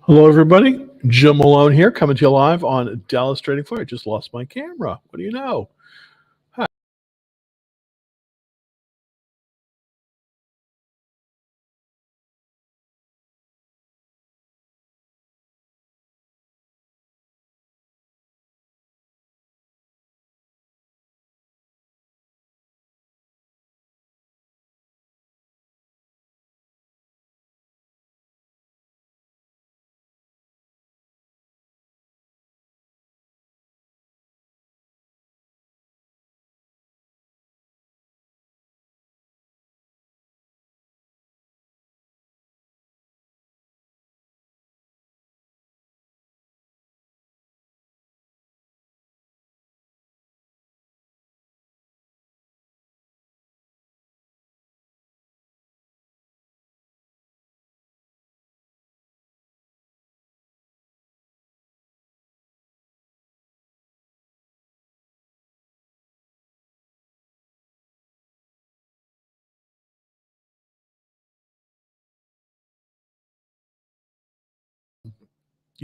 Hello, everybody. Jim Malone here, coming to you live on Dallas Trading Floor. I just lost my camera. What do you know? Hi.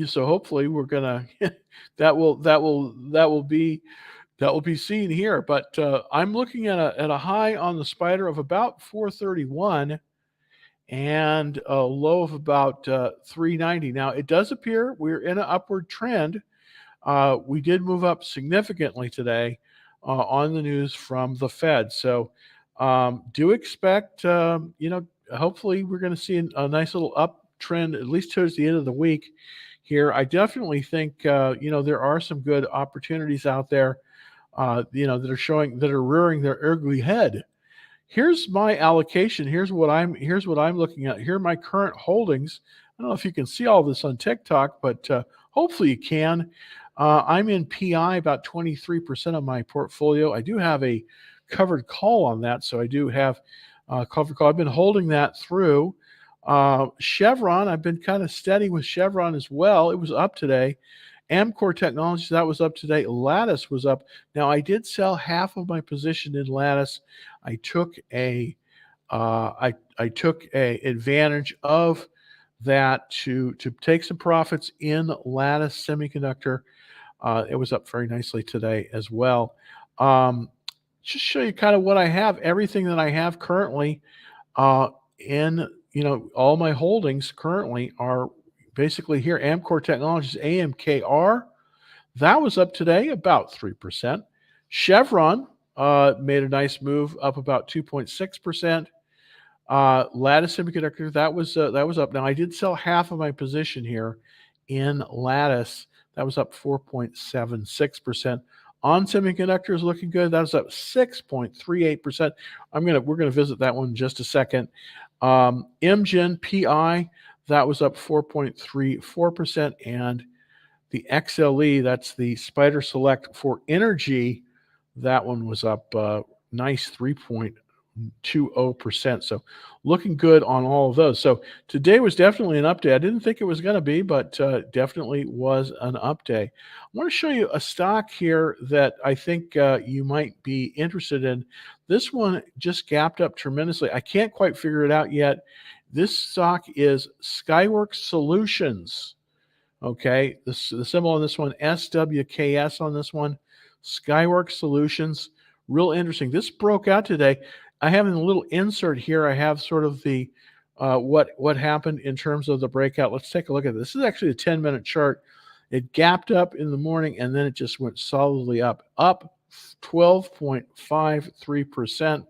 So hopefully we're gonna that will be seen here. But I'm looking at a high on the spider of about 431 and a low of about 390. Now it does appear we're in an upward trend. We did move up significantly today on the news from the Fed. So do expect, hopefully we're going to see a nice little uptrend, at least towards the end of the week here. I definitely think, there are some good opportunities out there, that are rearing their ugly head. Here's my allocation. Here's what I'm looking at. Here are my current holdings. I don't know if you can see all this on TikTok, but hopefully you can. I'm in PI, about 23% of my portfolio. I do have a covered call on that, so I do have covered call. I've been holding that through. Chevron, I've been kind of steady with Chevron as well. It was up today. Amcor Technologies, that was up today. Lattice was up. Now, I did sell half of my position in Lattice. I took I took a advantage of that to take some profits in Lattice Semiconductor. It was up very nicely today as well. Um, just show you kind of what I have. Everything that I have currently in all my holdings currently are basically here. Amcor Technologies, AMKR, that was up today about 3%. Chevron made a nice move, up about 2.6%. Lattice Semiconductor, that was up. Now I did sell half of my position here in Lattice. That was up 4.76%. On Semiconductors looking good. That was up 6.38%. We're gonna visit that one in just a second. MGen PI, that was up 4.34%, and the XLE, that's the Spider Select for energy, that one was up nice 3.20%. So looking good on all of those. So today was definitely an up day. I didn't think it was going to be, but definitely was an up day. I want to show you a stock here that I think you might be interested in. This one just gapped up tremendously. I can't quite figure it out yet. This stock is Skyworks Solutions. Okay, the symbol on this one, SWKS on this one, Skyworks Solutions. Real interesting. This broke out today. I have in a little insert here, I have sort of the what happened in terms of the breakout. Let's take a look at this. This is actually a 10-minute chart. It gapped up in the morning and then it just went solidly up 12.53%.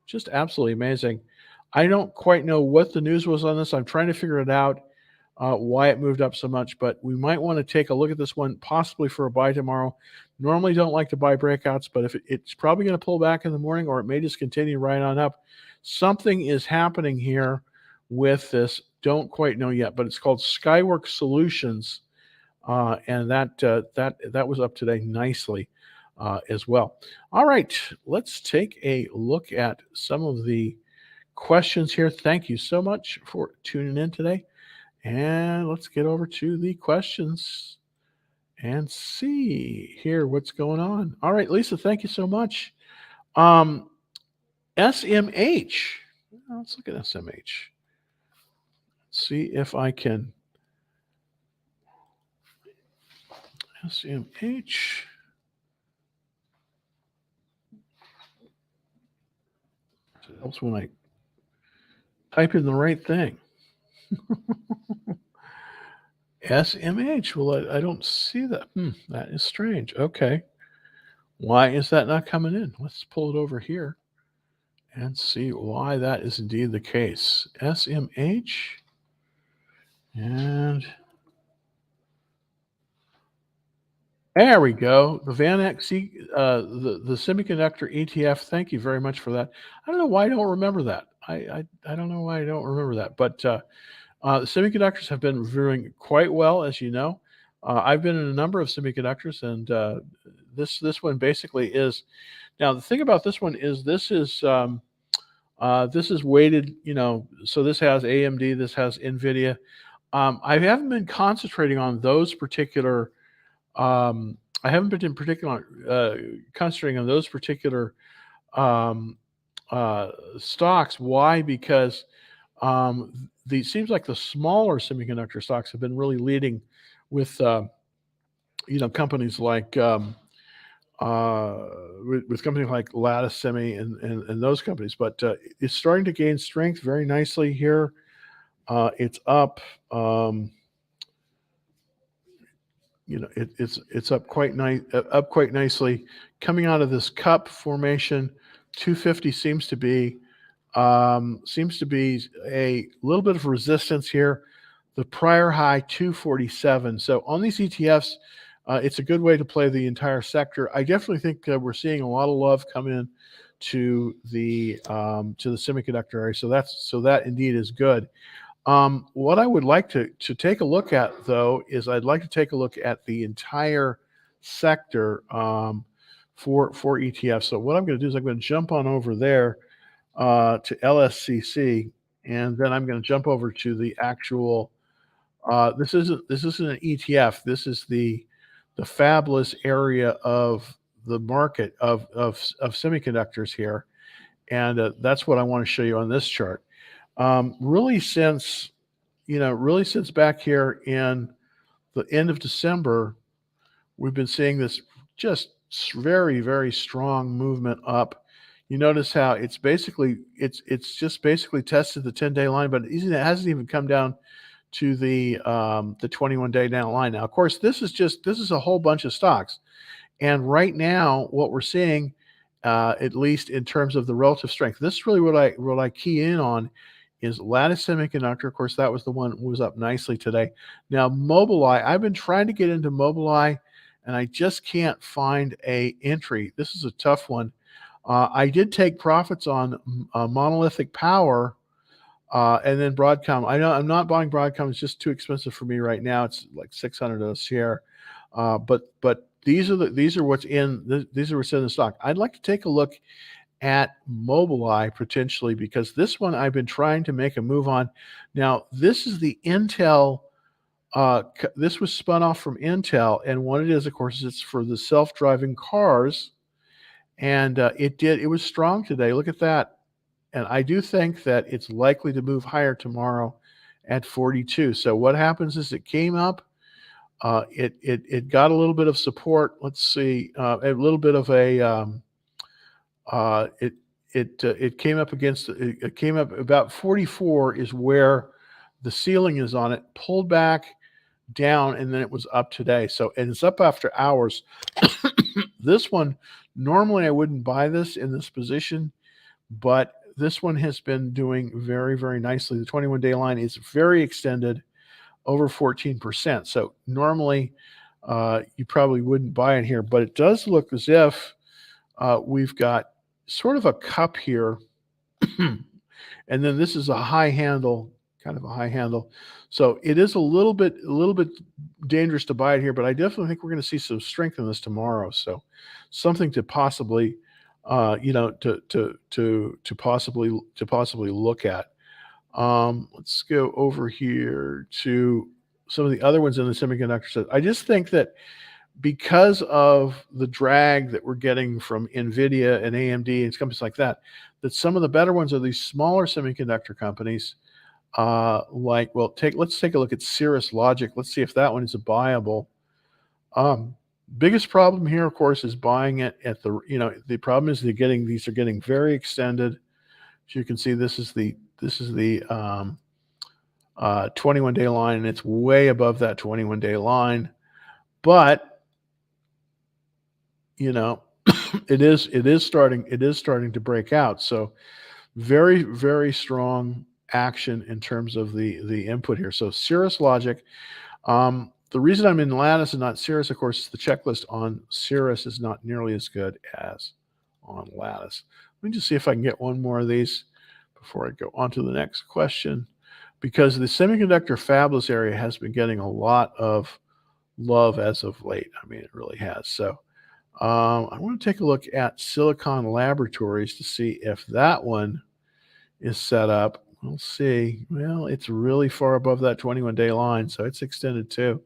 Just absolutely amazing. I don't quite know what the news was on this. I'm trying to figure it out, why it moved up so much, but we might want to take a look at this one possibly for a buy tomorrow. Normally don't like to buy breakouts, but if it's probably going to pull back in the morning, or it may just continue right on up. Something is happening here with this. Don't quite know yet, but it's called Skyworks Solutions, and that was up today nicely as well. All right, let's take a look at some of the questions here. Thank you so much for tuning in today. And let's get over to the questions and see here what's going on. All right, Lisa, thank you so much. SMH. Let's look at SMH. See if I can SMH. It helps when I type in the right thing. SMH. Well, I don't see that. That is strange. Okay. Why is that not coming in? Let's pull it over here and see why that is indeed the case. SMH. And there we go. The VanEck, the semiconductor ETF. Thank you very much for that. I don't know why I don't remember that. I don't know why I don't remember that. But the semiconductors have been doing quite well, as you know. I've been in a number of semiconductors, and this one basically is. Now the thing about this one is this is weighted. So this has AMD, this has NVIDIA. I haven't been concentrating on those particular. I haven't been in particular concentrating on those particular um, stocks. Why? Because seems like the smaller semiconductor stocks have been really leading with companies like with companies like Lattice Semi and those companies. But it's starting to gain strength very nicely here. It's up. It's up quite nicely coming out of this cup formation. 250 seems to be a little bit of resistance here. The prior high 247. So on these ETFs, it's a good way to play the entire sector. I definitely think we're seeing a lot of love come in to the semiconductor area. So that indeed is good. What I would like to take a look at, though, is I'd like to take a look at the entire sector for ETFs. So what I'm going to do is I'm going to jump on over there to LSCC, and then I'm going to jump over to the actual. This isn't an ETF. This is the fabulous area of the market of semiconductors here, and that's what I want to show you on this chart. Really since back here in the end of December, we've been seeing this just very, very strong movement up. You notice how it's just basically tested the 10-day line, but it hasn't even come down to the 21-day down line. Now, of course, this is a whole bunch of stocks, and right now what we're seeing, at least in terms of the relative strength, this is really what I key in on. Is Lattice Semiconductor. Of course, that was the one that was up nicely today. Now, Mobileye, I've been trying to get into Mobileye, and I just can't find a entry. This is a tough one. I did take profits on Monolithic Power and then Broadcom. I know I'm not buying Broadcom. It's just too expensive for me right now. It's like $600 a share. But these are what's in the stock. I'd like to take a look at Mobileye potentially, because this one I've been trying to make a move on. Now, this is the Intel. This was spun off from Intel, and what it is, of course, it's for the self-driving cars, and it was strong today. Look at that, and I do think that it's likely to move higher tomorrow at 42. So what happens is it came up. It got a little bit of support. Let's see, a little bit of a. It came up it came up about 44 is where the ceiling is on it, pulled back down, and then it was up today. So, and it's up after hours. This one, normally I wouldn't buy this in this position, but this one has been doing very, very nicely. The 21-day line is very extended, over 14%. So normally you probably wouldn't buy it here, but it does look as if we've got sort of a cup here, and then this is a high handle, kind of a high handle. So it is a little bit dangerous to buy it here, but I definitely think we're going to see some strength in this tomorrow. So something to possibly, to possibly look at. Let's go over here to some of the other ones in the semiconductor set. I just think that because of the drag that we're getting from NVIDIA and AMD and companies like that, that some of the better ones are these smaller semiconductor companies. Let's take a look at Cirrus Logic. Let's see if that one is a buyable. Um, Biggest problem here, of course, is buying it at the problem is these are getting very extended. As you can see, this is the 21-day line, and it's way above that 21-day line. But, you know, it is starting to break out. So very, very strong action in terms of the input here. So Cirrus Logic. The reason I'm in Lattice and not Cirrus, of course, is the checklist on Cirrus is not nearly as good as on Lattice. Let me just see if I can get one more of these before I go on to the next question, because the semiconductor fabless area has been getting a lot of love as of late. I mean, it really has. So I want to take a look at Silicon Laboratories to see if that one is set up. We'll see. Well, it's really far above that 21-day line, so it's extended too.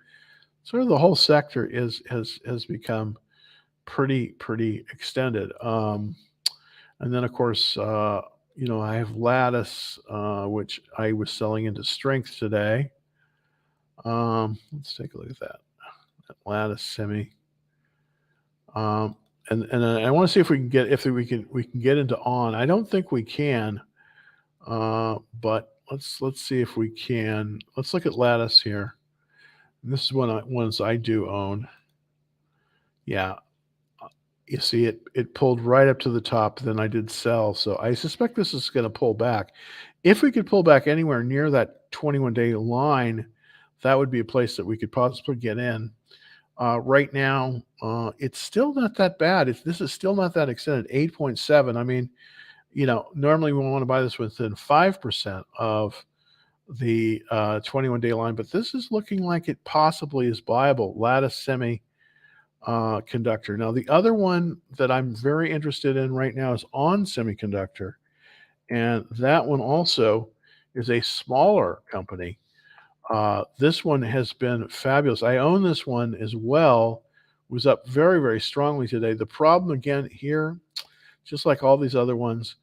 Sort of the whole sector has become pretty extended. And then of course, I have Lattice, which I was selling into strength today. Let's take a look at that Lattice semi. And I want to see if we can get into on. I don't think we can, but let's see if we can. Let's look at Lattice here. And this is ones I do own. Yeah, you see it pulled right up to the top. Then I did sell, so I suspect this is going to pull back. If we could pull back anywhere near that 21-day line, that would be a place that we could possibly get in. Right now, it's still not that bad. This is still not that extended. 8.7. I mean, normally we want to buy this within 5% of the 21-day line, but this is looking like it possibly is viable. Lattice semi conductor. Now, the other one that I'm very interested in right now is On Semiconductor, and that one also is a smaller company. This one has been fabulous. I own this one as well. Was up very, very strongly today. The problem again here, just like all these other ones,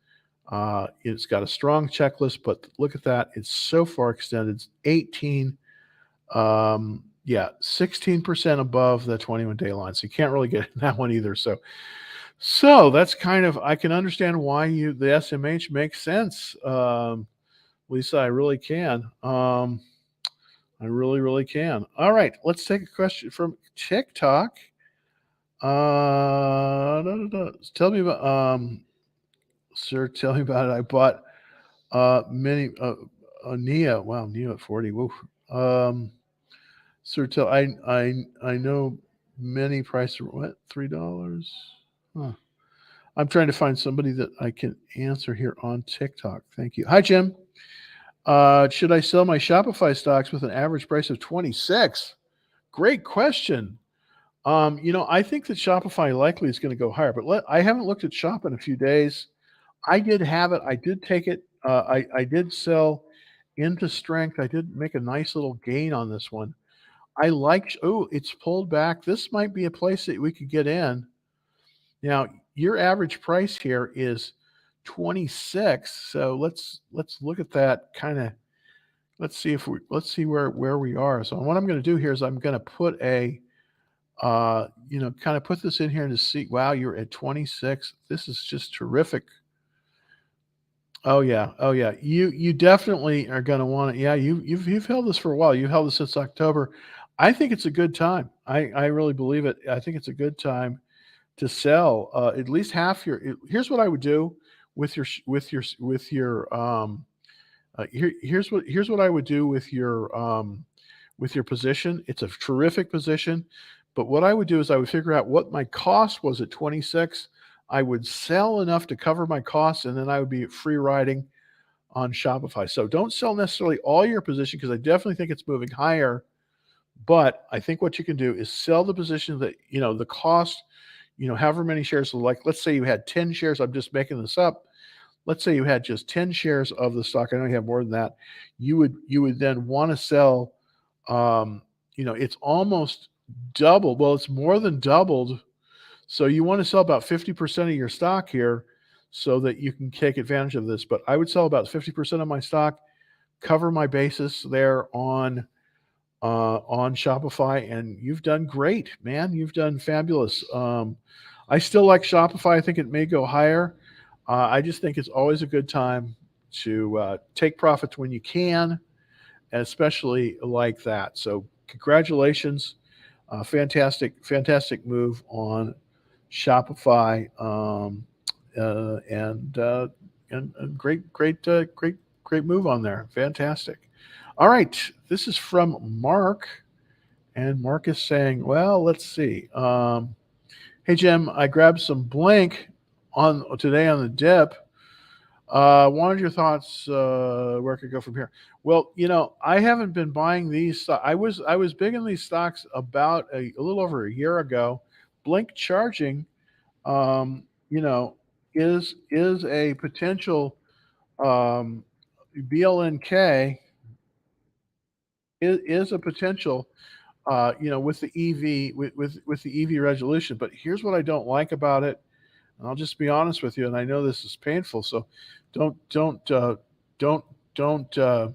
it's got a strong checklist, but look at that. It's so far extended. It's 16% above the 21-day line. So you can't really get that one either. So that's kind of, I can understand why the SMH makes sense. Lisa, I really can. I really, really can. All right, let's take a question from TikTok. Tell me about, sir, tell me about it. I bought many Nia. Wow, Nia at 40. Woof. Sir, I know many prices. What? $3? Huh. I'm trying to find somebody that I can answer here on TikTok. Thank you. Hi, Jim. Should I sell my Shopify stocks with an average price of 26? Great question. I think that Shopify likely is going to go higher, but I haven't looked at Shop in a few days. I did have it. I did take it. I did sell into strength. I did make a nice little gain on this one. It's pulled back. This might be a place that we could get in. Now, your average price here is 26. So let's look at that kind of. Let's see where we are. So what I'm going to do here is I'm going to put kind of put this in here to see. Wow, you're at 26. This is just terrific. Oh yeah. You definitely are going to want it. Yeah, you've held this for a while. You've held this since October. I think it's a good time. I really believe it. I think it's a good time to sell at least half your. Here's what I would do with your here's what I would do with your position. It's a terrific position, but what I would do is I would figure out what my cost was at 26. I would sell enough to cover my costs, and then I would be free riding on Shopify. So don't sell necessarily all your position, because I definitely think it's moving higher. But I think what you can do is sell the position that, the cost, however many shares. So like, let's say you had 10 shares. I'm just making this up. Let's say you had just 10 shares of the stock. I know you have more than that. You would then want to sell, it's almost double. Well, it's more than doubled. So you want to sell about 50% of your stock here so that you can take advantage of this. But I would sell about 50% of my stock, cover my basis there on on Shopify, and you've done great, man. You've done fabulous. I still like Shopify. I think it may go higher. I just think it's always a good time to take profits when you can, especially like that. So congratulations, fantastic move on Shopify, and great move on there. Fantastic. All right, this is from Mark, and Mark is saying, well, let's see. Hey Jim, I grabbed some blank on today on the dip. Wanted your thoughts where I could go from here. Well, I haven't been buying these. I was big in these stocks about a little over a year ago. Blink Charging, you know, is a potential um, BLNK is a potential. With the EV with the EV resolution. But here's what I don't like about it. And I'll just be honest with you, and I know this is painful, so don't don't uh, don't don't uh,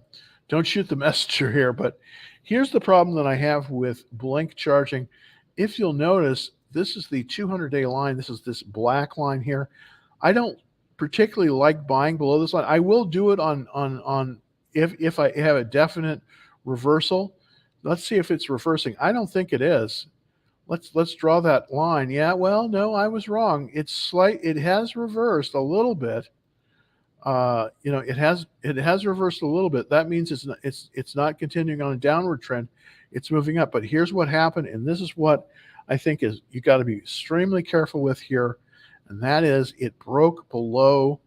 don't shoot the messenger here. But here's the problem that I have with Blink Charging. If you'll notice, this is the 200-day line. This is this black line here. I don't particularly like buying below this line. I will do it on if I have a definite reversal. Let's see if it's reversing. I don't think it is. Let's draw that line. Yeah, well, no, I was wrong. It has reversed a little bit. It has reversed a little bit. That means it's not continuing on a downward trend. It's moving up. But here's what happened, and this is what I think is you got to be extremely careful with here, and that is it broke below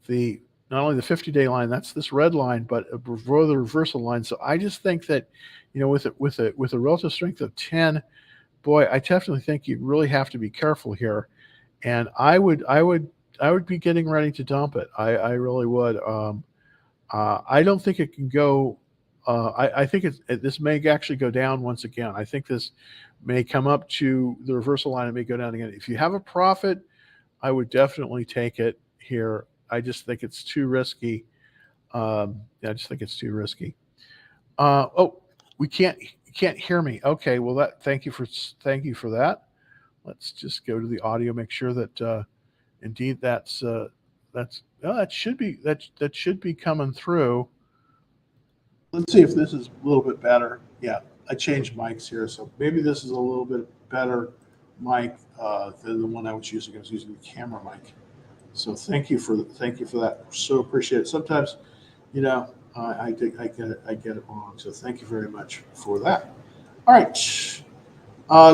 the not only the 50-day line, that's this red line, but below the reversal line. So I just think that, with a relative strength of 10, boy, I definitely think you really have to be careful here. And I would be getting ready to dump it. I really would. I don't think it can go. I think this may actually go down once again. I think this may come up to the reversal line and may go down again. If you have a profit, I would definitely take it here. I just think it's too risky. I just think it's too risky. Oh, you can't hear me. Okay, well thank you for that. Let's just go to the audio, make sure that indeed that should be coming through. Let's see if this is a little bit better. Yeah, I changed mics here, so maybe this is a little bit better mic than the one I was using. I was using the camera mic. So thank you for that. So appreciate it. Sometimes, I get it wrong. So thank you very much for that. All right.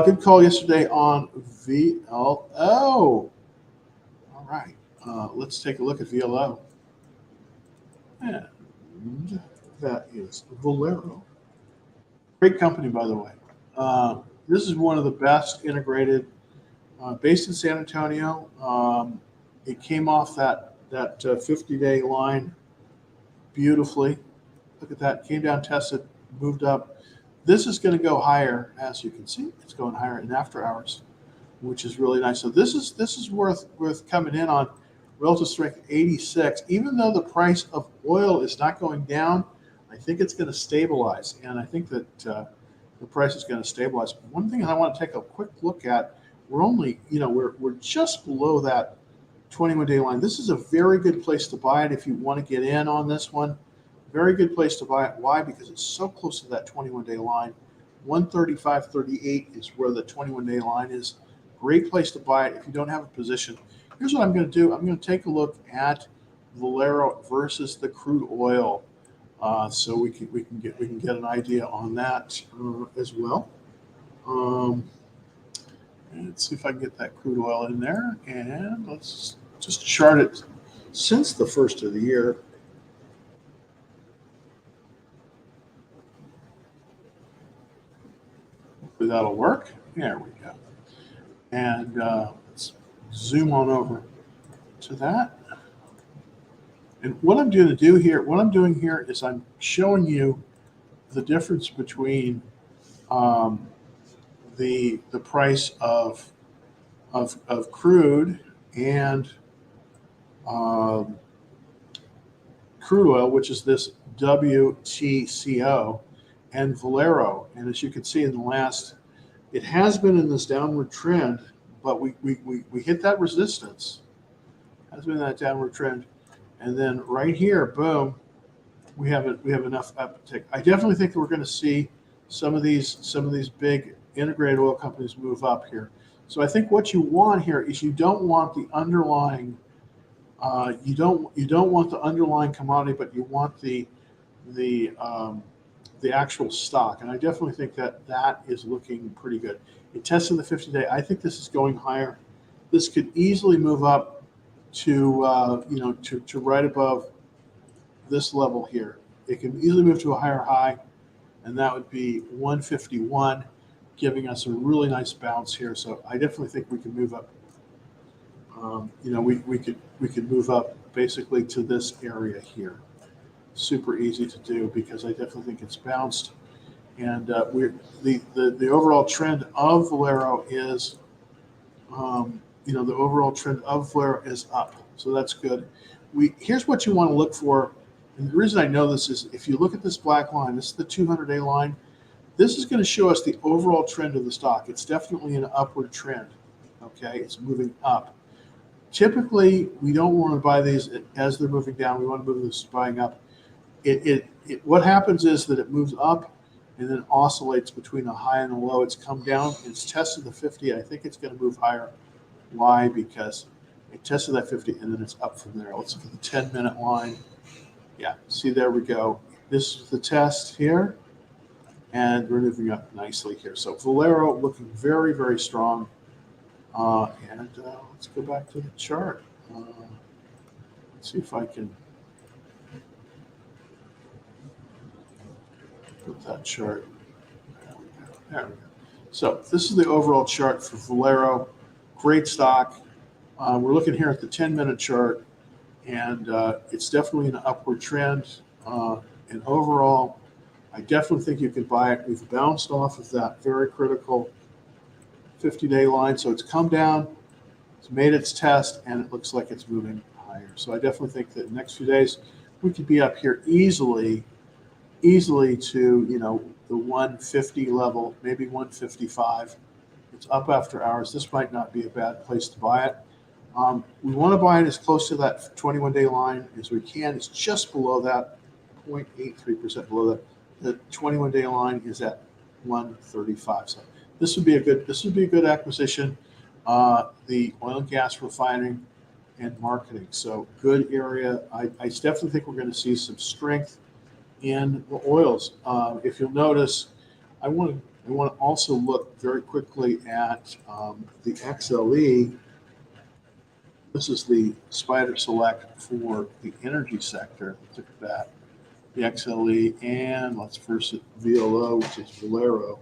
Good call yesterday on VLO. All right. Let's take a look at VLO. And that is Valero. Great company, by the way. This is one of the best integrated, based in San Antonio. It came off that 50-day line beautifully. Look at that. Came down, tested, moved up. This is going to go higher, as you can see. It's going higher in after hours, which is really nice. So this is worth coming in on. Relative strength 86. Even though the price of oil is not going down, I think it's going to stabilize, and I think that the price is going to stabilize. One thing I want to take a quick look at, we're just below that 21-day line. This is a very good place to buy it if you want to get in on this one. Very good place to buy it. Why? Because it's so close to that 21-day line. 135.38 is where the 21-day line is. Great place to buy it if you don't have a position. Here's what I'm going to do. I'm going to take a look at Valero versus the crude oil, so we can get an idea on that as well. And let's see if I can get that crude oil in there, and let's just chart it since the first of the year. Hopefully that'll work. There we go. And let's zoom on over to that. And what I'm doing here is I'm showing you the difference between the price of crude and crude oil, which is this WTCO, and Valero. And as you can see in the last, it has been in this downward trend, but we hit that resistance. Has been that downward trend, and then right here, boom, we have enough uptick. I definitely think that we're going to see some of these big integrated oil companies move up here. So I think what you want here is you don't want the underlying you don't want the underlying commodity, but you want the actual stock. And I definitely think that that is looking pretty good. It tested the 50-day. I think this is going higher. This could easily move up to to right above this level here. It can easily move to a higher high, and that would be 151, giving us a really nice bounce here. So I definitely think we can move up. We could move up basically to this area here. Super easy to do because I definitely think it's bounced, and the overall trend of Valero is, the overall trend of Valero is up. So that's good. Here's what you want to look for. And the reason I know this is if you look at this black line, this is the 200-day line. This is going to show us the overall trend of the stock. It's definitely an upward trend. Okay, it's moving up. Typically, we don't want to buy these as they're moving down. We want to move this buying up. What happens is that it moves up and then oscillates between a high and a low. It's come down. It's tested the 50. I think it's going to move higher. Why? Because it tested that 50 and then it's up from there. Let's look at the 10-minute line. Yeah, see, there we go. This is the test here, and we're moving up nicely here. So Valero looking very, very strong. Let's go back to the chart. Let's see if I can put that chart. There we go. So this is the overall chart for Valero. Great stock. We're looking here at the 10-minute chart, and it's definitely an upward trend. And overall, I definitely think you can buy it. We've bounced off of that very critical 50-day line, so it's come down, it's made its test, and it looks like it's moving higher. So I definitely think that in the next few days we could be up here easily to the 150 level, maybe 155. It's up after hours. This might not be a bad place to buy it. We want to buy it as close to that 21-day line as we can. It's just below that, 0.83% below that. The 21-day line is at 135. So this would be a good acquisition. The oil and gas refining and marketing. So good area. I definitely think we're going to see some strength in the oils. If you'll notice, I want to also look very quickly at the XLE. This is the Spider Select for the energy sector. Let's look at that. The XLE, and let's first at VLO, which is Valero.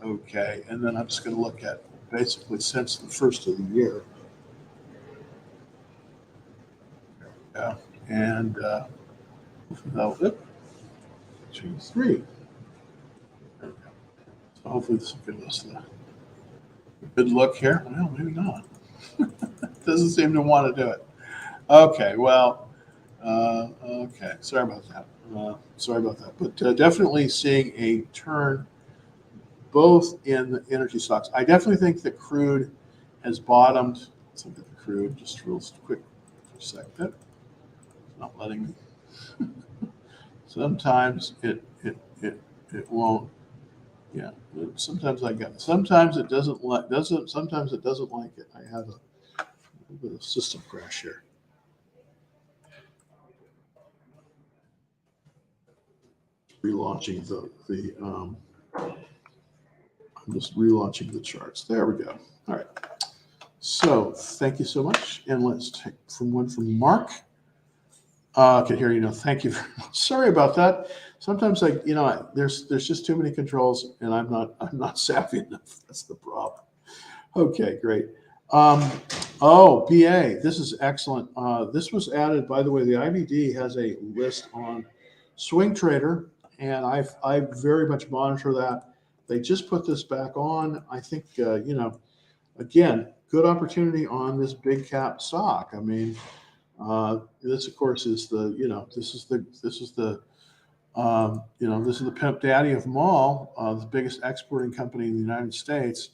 Okay, and then I'm just going to look at basically since the first of the year. Yeah, and 2, 3. So hopefully this will give us the good look here. Well, maybe not. Doesn't seem to want to do it. Okay, well, okay. Sorry about that. But definitely seeing a turn both in the energy stocks. I definitely think that crude has bottomed. Let's look at the crude just real quick for a second. It's not letting me. Sometimes it won't. Yeah. Sometimes I get it. Sometimes it doesn't like sometimes it doesn't like it. I have a bit of system crash here. Relaunching I'm just relaunching the charts. There we go. All right. So thank you so much. And let's take one from Mark. Okay, here, thank you very much. Sorry about that. Sometimes there's just too many controls and I'm not savvy enough. That's the problem. Okay, great. BA, this is excellent. This was added, by the way, the IBD has a list on Swing Trader, and I very much monitor that. They just put this back on. I think, again, good opportunity on this big cap stock. I mean, this of course is the This is the pimp daddy of them all. The biggest exporting company in the United States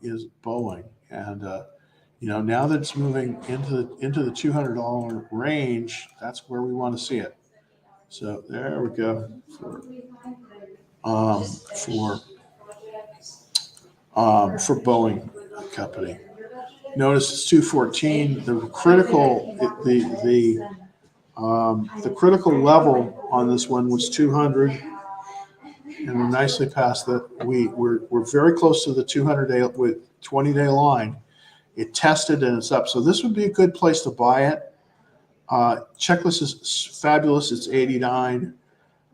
is Boeing, and now that it's moving into the $200 range, that's where we want to see it. So there we go um, for for Boeing company. Notice it's 214. The critical level on this one was 200, and we're nicely past that. We're very close to the 200-day with 20-day line. It tested and it's up, so this would be a good place to buy it. Checklist is fabulous. It's 89.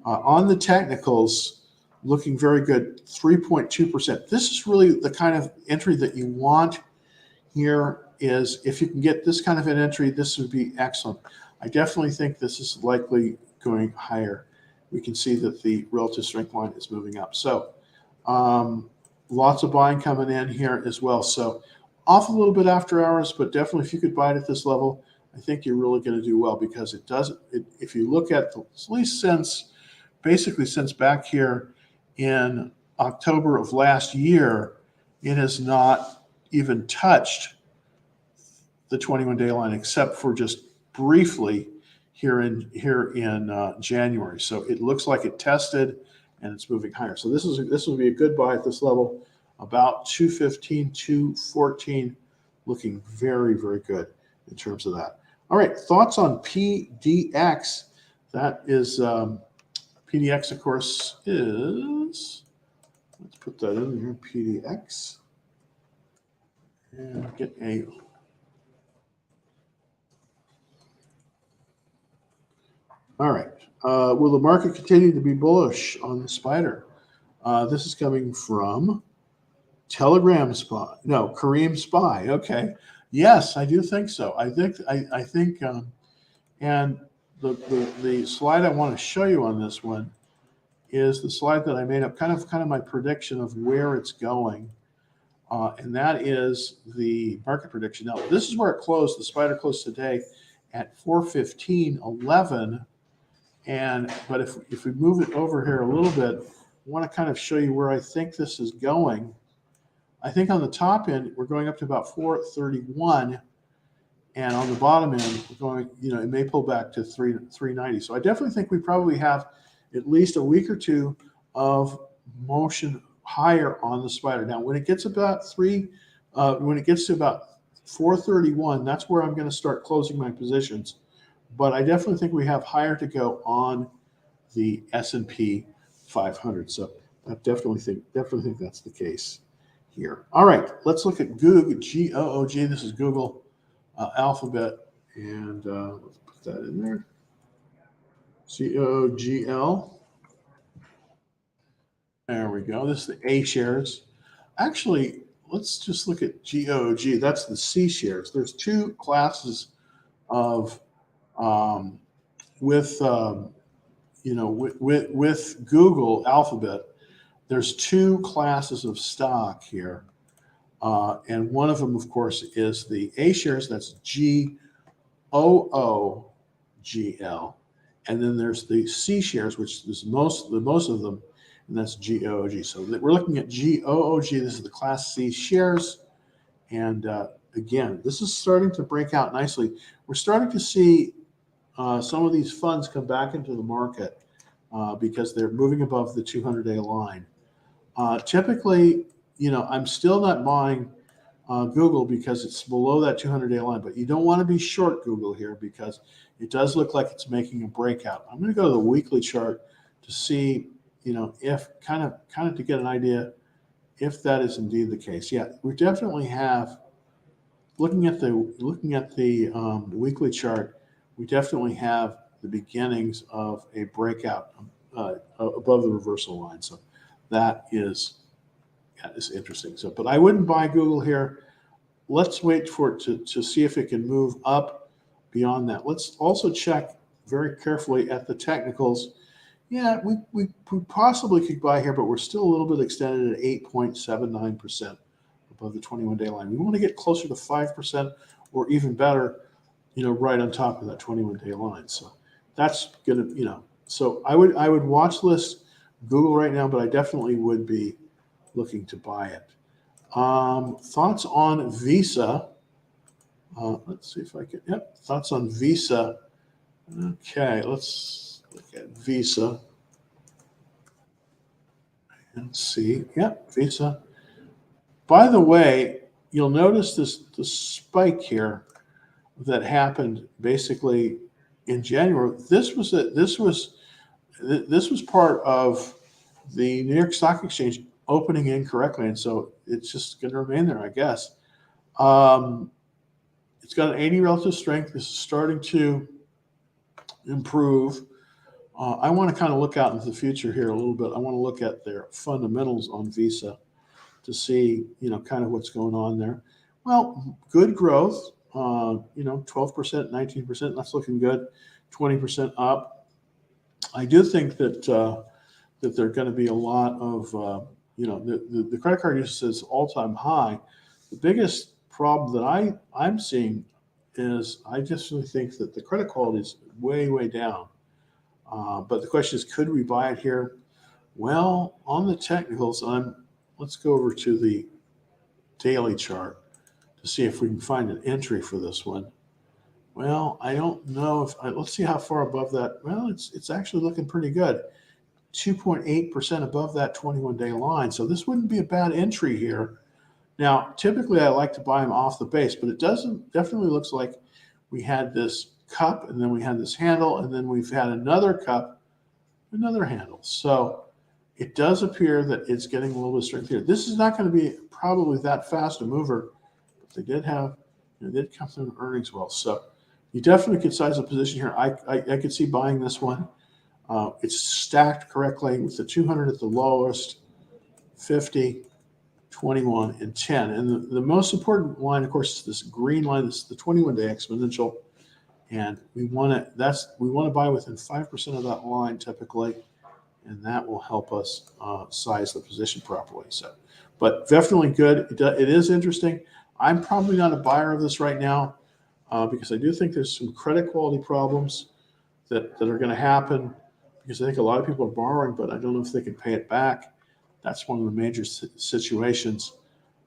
On the technicals, looking very good, 3.2%. This is really the kind of entry that you want here. Is if you can get this kind of an entry, this would be excellent. I definitely think this is likely going higher. We can see that the relative strength line is moving up. So lots of buying coming in here as well. So off a little bit after hours, but definitely if you could buy it at this level, I think you're really going to do well, because it does. If you look at at least since back here in October of last year, it has not even touched the 21-day line, except for just briefly here in January. So it looks like it tested and it's moving higher. So this will be a good buy at this level, about 215, 214, looking very, very good in terms of that. All right, thoughts on PDX. That is PDX, of course, is, let's put that in here, PDX, and get a all right. Will the market continue to be bullish on the spider? This is coming from Telegram Spy. No, Kareem Spy. Okay. Yes, I do think so. I think, and the slide I want to show you on this one is the slide that I made up, kind of my prediction of where it's going, and that is the market prediction. Now, this is where it closed. The spider closed today at 415.11. But if we move it over here a little bit, I want to kind of show you where I think this is going. I think on the top end, we're going up to about 431. And on the bottom end, we're going, it may pull back to 390. So I definitely think we probably have at least a week or two of motion higher on the spider. Now, when it gets to about 431, that's where I'm going to start closing my positions. But I definitely think we have higher to go on the S&P 500. So I definitely think that's the case here. All right, let's look at Google, G-O-O-G. This is Google Alphabet, and let's put that in there. G-O-O-G-L. There we go. This is the A shares. Actually, let's just look at G-O-O-G. That's the C shares. There's two classes of with Google Alphabet, there's two classes of stock here, and one of them, of course, is the A shares. That's G-O-O-G-L, and then there's the C shares, which is most of them, and that's G-O-O-G. So we're looking at G-O-O-G. This is the Class C shares, and again, this is starting to break out nicely. We're starting to see some of these funds come back into the market because they're moving above the 200-day line. Typically, I'm still not buying Google because it's below that 200-day line, but you don't want to be short Google here because it does look like it's making a breakout. I'm going to go to the weekly chart to see, if kind of to get an idea if that is indeed the case. Yeah, we definitely have. Looking at the weekly chart, we definitely have the beginnings of a breakout above the reversal line. So that is interesting. So, but I wouldn't buy Google here. Let's wait for it to see if it can move up beyond that. Let's also check very carefully at the technicals. Yeah, we possibly could buy here, but we're still a little bit extended at 8.79% above the 21-day line. We want to get closer to 5% or even better, right on top of that 21-day line. So that's going to, So I would watch list Google right now, but I definitely would be looking to buy it. Thoughts on Visa? Let's see if I can. Yep, thoughts on Visa. Okay, let's look at Visa and see. Yep, Visa. By the way, you'll notice this spike here that happened basically in January. This was part of the New York Stock Exchange opening incorrectly, and so it's just going to remain there, I guess. It's got an 80 relative strength. This is starting to improve. I want to kind of look out into the future here a little bit. I want to look at their fundamentals on Visa to see, kind of what's going on there. Well, good growth, 12%, 19%, that's looking good, 20% up. I do think that there are going to be a lot of, the credit card use says all-time high. The biggest problem that I'm seeing is I just really think that the credit quality is way, way down. But the question is, could we buy it here? Well, on the technicals, let's go over to the daily chart to see if we can find an entry for this one. Well, I don't know let's see how far above that. Well, it's actually looking pretty good. 2.8% above that 21-day line. So this wouldn't be a bad entry here. Now, typically I like to buy them off the base, but it definitely looks like we had this cup, and then we had this handle, and then we've had another cup, another handle. So it does appear that it's getting a little bit of strength here. This is not going to be probably that fast a mover, but they did come through earnings well. So you definitely could size a position here. I could see buying this one. It's stacked correctly with the 200 at the lowest, 50, 21, and 10. And the most important line, of course, is this green line. This is the 21-day exponential. And we want to buy within 5% of that line typically, and that will help us size the position properly. So, but definitely good. It is interesting. I'm probably not a buyer of this right now because I do think there's some credit quality problems that are going to happen because I think a lot of people are borrowing, but I don't know if they can pay it back. That's one of the major situations.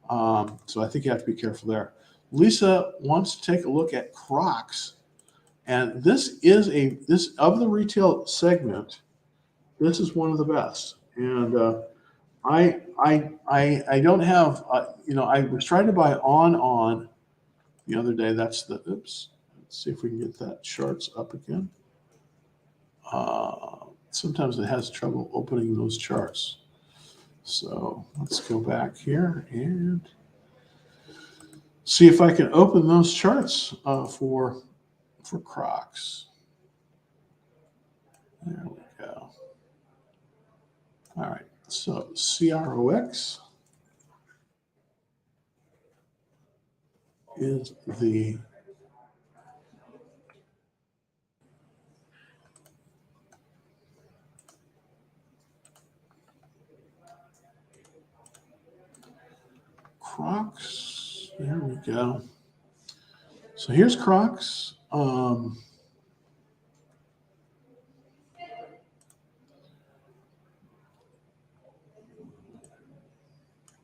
So I think you have to be careful there. Lisa wants to take a look at Crocs. And this of the retail segment, this is one of the best. And I don't have, I was trying to buy on the other day. Let's see if we can get that charts up again. Sometimes it has trouble opening those charts. So let's go back here and see if I can open those charts for Crocs. There we go. All right, so CROX is the Crocs. There we go. So here's Crocs.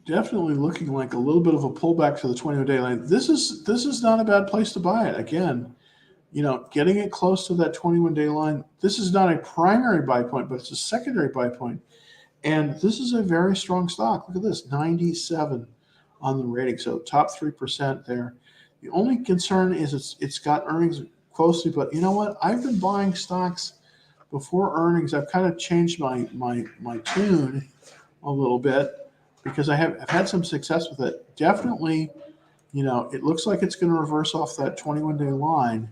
Definitely looking like a little bit of a pullback to the 21-day line. This is not a bad place to buy it. Again, getting it close to that 21-day line. This is not a primary buy point, but it's a secondary buy point. And this is a very strong stock. Look at this, 97 on the rating. So top 3% there. The only concern is it's got earnings closely, but you know what? I've been buying stocks before earnings. I've kind of changed my tune a little bit because I've had some success with it. Definitely, it looks like it's going to reverse off that 21-day line,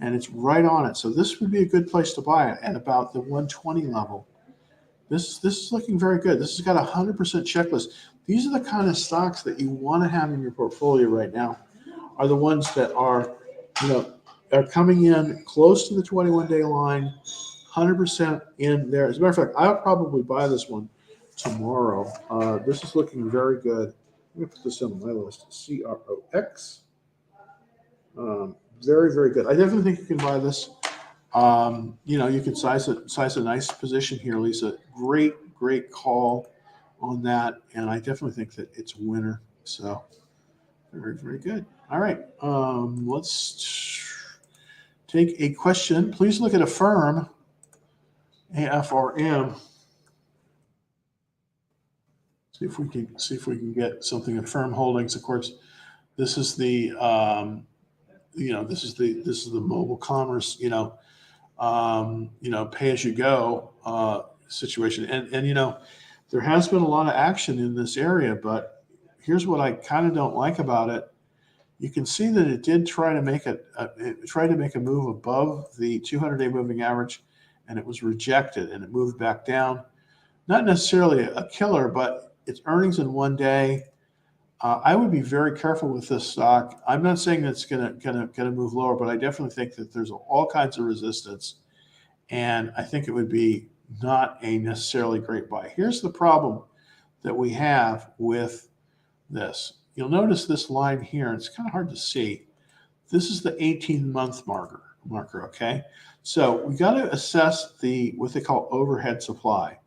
and it's right on it. So this would be a good place to buy it at about the 120 level. This is looking very good. This has got a 100% checklist. These are the kind of stocks that you want to have in your portfolio right now, are the ones that are coming in close to the 21-day line, 100% in there. As a matter of fact, I'll probably buy this one tomorrow. This is looking very good. Let me put this on my list. CROX. Very, very good. I definitely think you can buy this. You can size a nice position here, Lisa. Great call on that, and I definitely think that it's a winner. So very good. All right, let's take a question. Please look at a firm, AFRM. See if we can get something at Firm Holdings. Of course, this is the this is the mobile commerce pay as you go situation, and there has been a lot of action in this area, but here's what I kind of don't like about it. You can see that it did try to make a move above the 200-day moving average, and it was rejected, and it moved back down. Not necessarily a killer, but its earnings in one day. I would be very careful with this stock. I'm not saying that it's gonna move lower, but I definitely think that there's all kinds of resistance, and I think it would be not a necessarily great buy. Here's the problem that we have with this. You'll notice this line here. It's kind of hard to see. This is the 18-month marker. Okay, so we got to assess what they call overhead supply.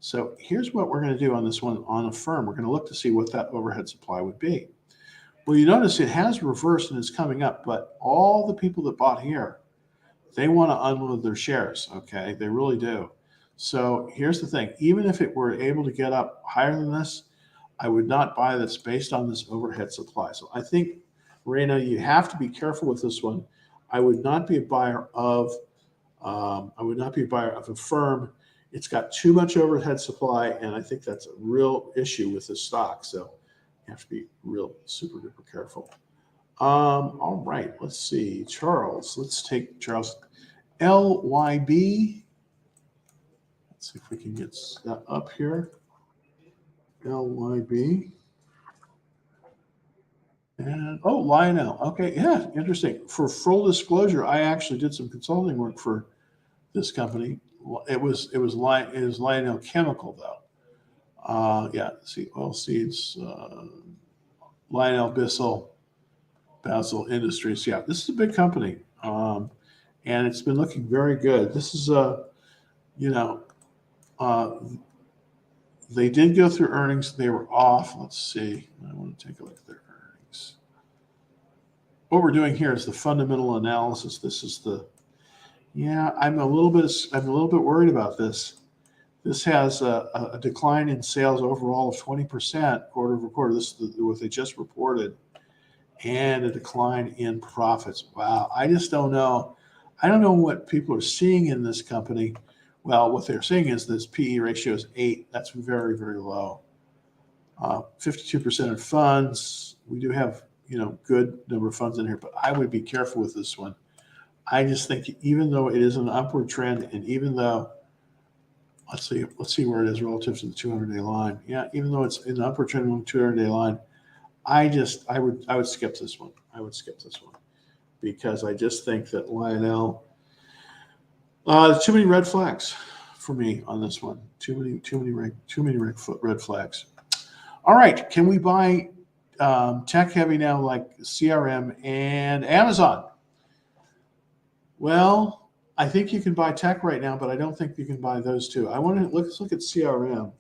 So here's what we're going to do on this one on a firm. We're going to look to see what that overhead supply would be. Well, you notice it has reversed and it's coming up, but all the people that bought here, they want to unload their shares, okay? They really do. So here's the thing. Even if it were able to get up higher than this, I would not buy this based on this overhead supply. So I think, Reina, you have to be careful with this one. I would not be a buyer of a firm. It's got too much overhead supply, and I think that's a real issue with this stock. So you have to be real super duper careful. All right, let's see. Charles, let's take Charles. LYB. Let's see if we can get that up here. LYB. And Lionel. Okay, yeah, interesting. For full disclosure, I actually did some consulting work for this company. It was Lionel Chemical though. Yeah, see, oilseeds, Lionel Bissell, Basil Industries. Yeah, this is a big company, and it's been looking very good. This is they did go through earnings. They were off. Let's see. I want to take a look at their earnings. What we're doing here is the fundamental analysis. This is I'm a little bit worried about this. This has a decline in sales overall of 20% quarter over quarter. This is what they just reported, and a decline in profits. Wow, I just don't know. I don't know what people are seeing in this company. Well, what they're seeing is this PE ratio is 8. That's very low. 52% of funds. We do have good number of funds in here, but I would be careful with this one. I just think even though it is an upward trend, and even though, let's see where it is relative to the 200-day line. Yeah, even though it's in the upward trend on the 200-day line, I would skip this one. I would skip this one because I just think that Lionel, too many red flags for me on this one. Too many red flags. All right, can we buy tech heavy now like CRM and Amazon? Well, I think you can buy tech right now, but I don't think you can buy those two. Let's look at CRM.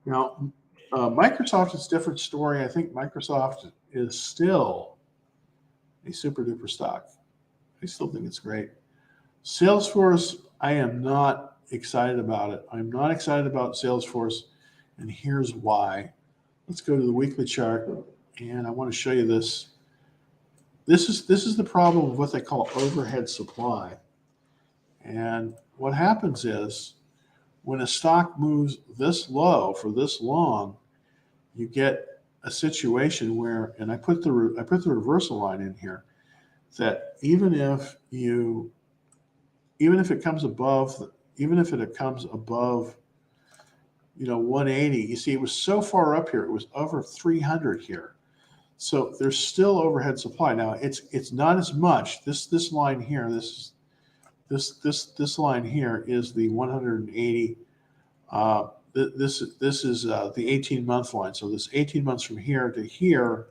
Now, Microsoft is a different story. I think Microsoft is still a super duper stock. I still think it's great. Salesforce, I am not excited about it. I'm not excited about Salesforce, and here's why. Let's go to the weekly chart, and I want to show you this. This is the problem of what they call overhead supply. And what happens is when a stock moves this low for this long, you get a situation where, and I put the reversal line in here, that even if it comes above 180, you see it was so far up here, it was over 300 here. So there's still overhead supply. Now it's not as much. This line here, this line here is the 180. This is the 18-month line. So this 18 months from here to here,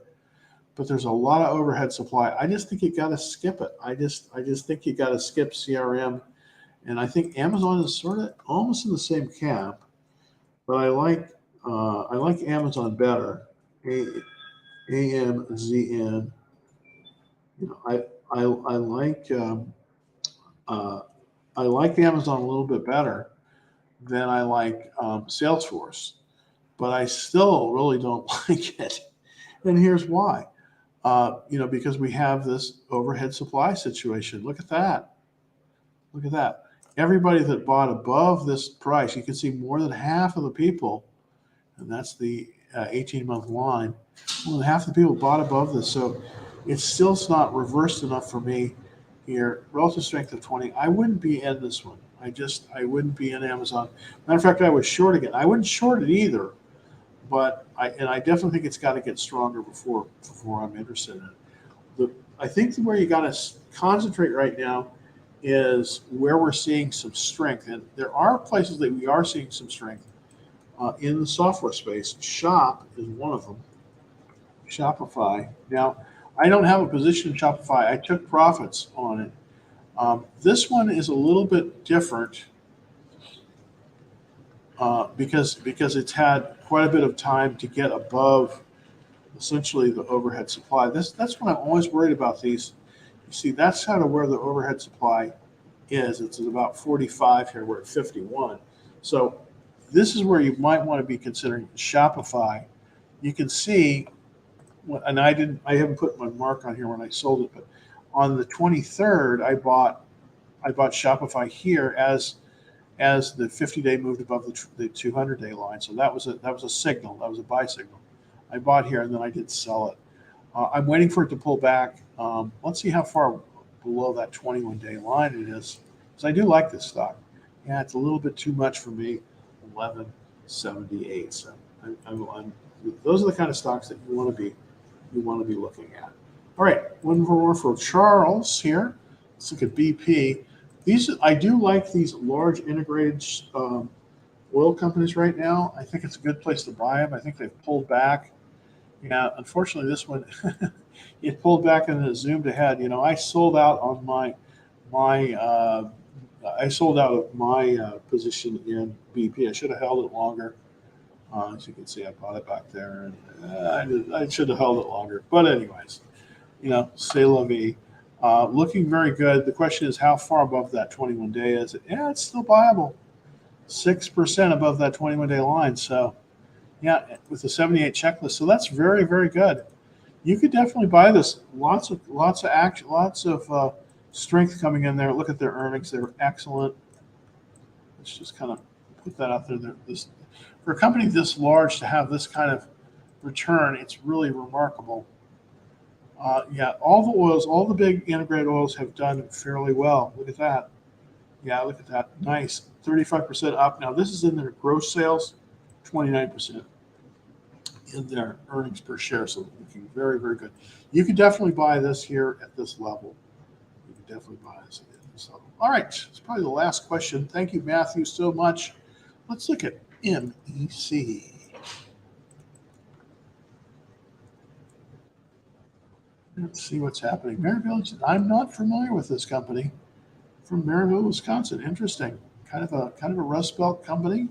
but there's a lot of overhead supply. I just think you got to skip it. I just think you got to skip CRM, and I think Amazon is sort of almost in the same camp, but I like Amazon better. AMZN. You know, I like uh, I like Amazon a little bit better than I like Salesforce, but I still really don't like it. And here's why. Because we have this overhead supply situation. Look at that. Look at that. Everybody that bought above this price, you can see more than half of the people, and that's the 18-month line, more than half the people bought above this. So it's still not reversed enough for me here. Relative strength of 20. I wouldn't be in this one. I wouldn't be in Amazon. Matter of fact, I was short again. I wouldn't short it either, but I definitely think it's got to get stronger before I'm interested in it. I think where you got to concentrate right now is where we're seeing some strength, and there are places that we are seeing some strength in the software space. Shop is one of them. Shopify. Now, I don't have a position in Shopify. I took profits on it. This one is a little bit different because it's had quite a bit of time to get above essentially the overhead supply. That's what I'm always worried about these. You see, that's kind of where the overhead supply is. It's at about 45 here. We're at 51. So this is where you might want to be considering Shopify. You can see, and I haven't put my mark on here when I sold it, but on the 23rd, I bought Shopify here as the 50-day moved above the 200-day line. So that was a signal. That was a buy signal. I bought here and then I did sell it. I'm waiting for it to pull back. Let's see how far below that 21-day line it is, because I do like this stock. Yeah, it's a little bit too much for me. 1178. So those are the kind of stocks that you want to be looking at. All right, one more for Charles here. Let's look at BP. I do like these large integrated oil companies right now. I think it's a good place to buy them. I think they've pulled back. Yeah, unfortunately, this one it pulled back and then it zoomed ahead. I sold out on my position in BP. I should have held it longer. As you can see, I bought it back there, and I should have held it longer. But anyways, c'est la vie. Looking very good. The question is, how far above that 21-day is it? Yeah, it's still viable. 6% above that 21-day line. So, yeah, with the 78 checklist. So that's very, very good. You could definitely buy this. Lots of action, lots of strength coming in there. Look at their earnings; they're excellent. Let's just kind of put that out there. For a company this large to have this kind of return, it's really remarkable. All the oils, all the big integrated oils have done fairly well. Look at that. Yeah, look at that. Nice. 35% up. Now, this is in their gross sales, 29% in their earnings per share. So looking very, very good. You can definitely buy this here at this level. You can definitely buy this at this level. All right. It's probably the last question. Thank you, Matthew, so much. Let's look at MEC. Let's see what's happening. Maryville, I'm not familiar with this company. From Maryville, Wisconsin. Interesting. Kind of a Rust Belt company,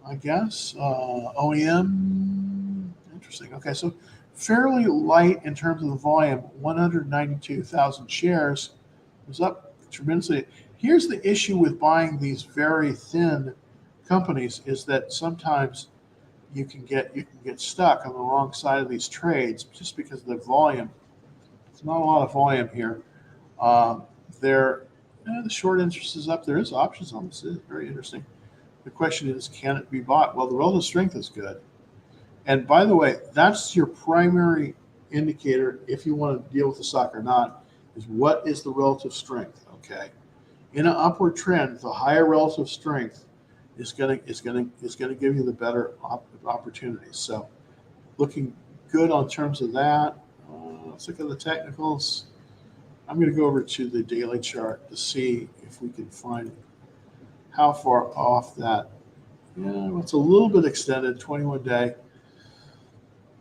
I guess. OEM. Interesting. Okay, so fairly light in terms of the volume. 192,000 shares. It was up tremendously. Here's the issue with buying these very thin companies is that sometimes you can get stuck on the wrong side of these trades just because of the volume. There's not a lot of volume here. The short interest is up. There is options on this. It's very interesting. The question is, can it be bought? Well, the relative strength is good. And by the way, that's your primary indicator if you want to deal with the stock or not, is what is the relative strength, okay? In an upward trend, the higher relative strength is going to give you the better opportunities. So looking good on terms of that. Let's look at the technicals. I'm going to go over to the daily chart to see if we can find how far off that. Yeah, it's a little bit extended, 21-day.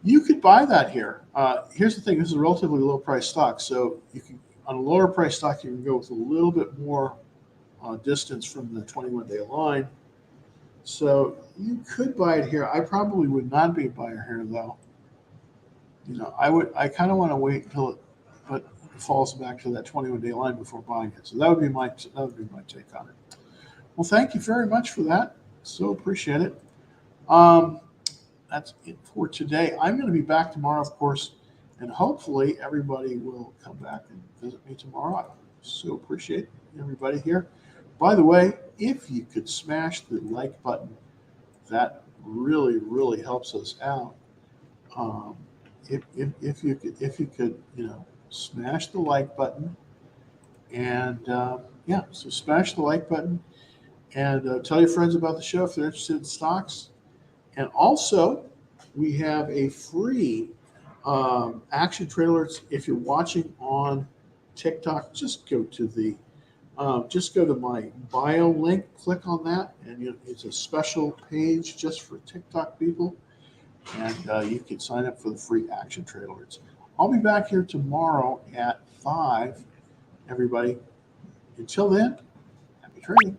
You could buy that here. Here's the thing: this is a relatively low price stock, so you can, on a lower price stock, you can go with a little bit more distance from the 21-day line. So you could buy it here. I probably would not be a buyer here, though. You know, I kind of want to wait until it falls back to that 21-day line before buying it. So that would be my take on it. Well, thank you very much for that. So appreciate it. That's it for today. I'm going to be back tomorrow, of course, and hopefully everybody will come back and visit me tomorrow. I so appreciate everybody here. By the way, if you could smash the like button, that really, really helps us out. If you could, you know, smash the like button, and yeah, so smash the like button, and tell your friends about the show if they're interested in stocks. And also, we have a free action trailer. If you're watching on TikTok, just go to my bio link, click on that, and it's a special page just for TikTok people, and you can sign up for the free action trailers. I'll be back here tomorrow at 5, everybody. Until then, happy trading.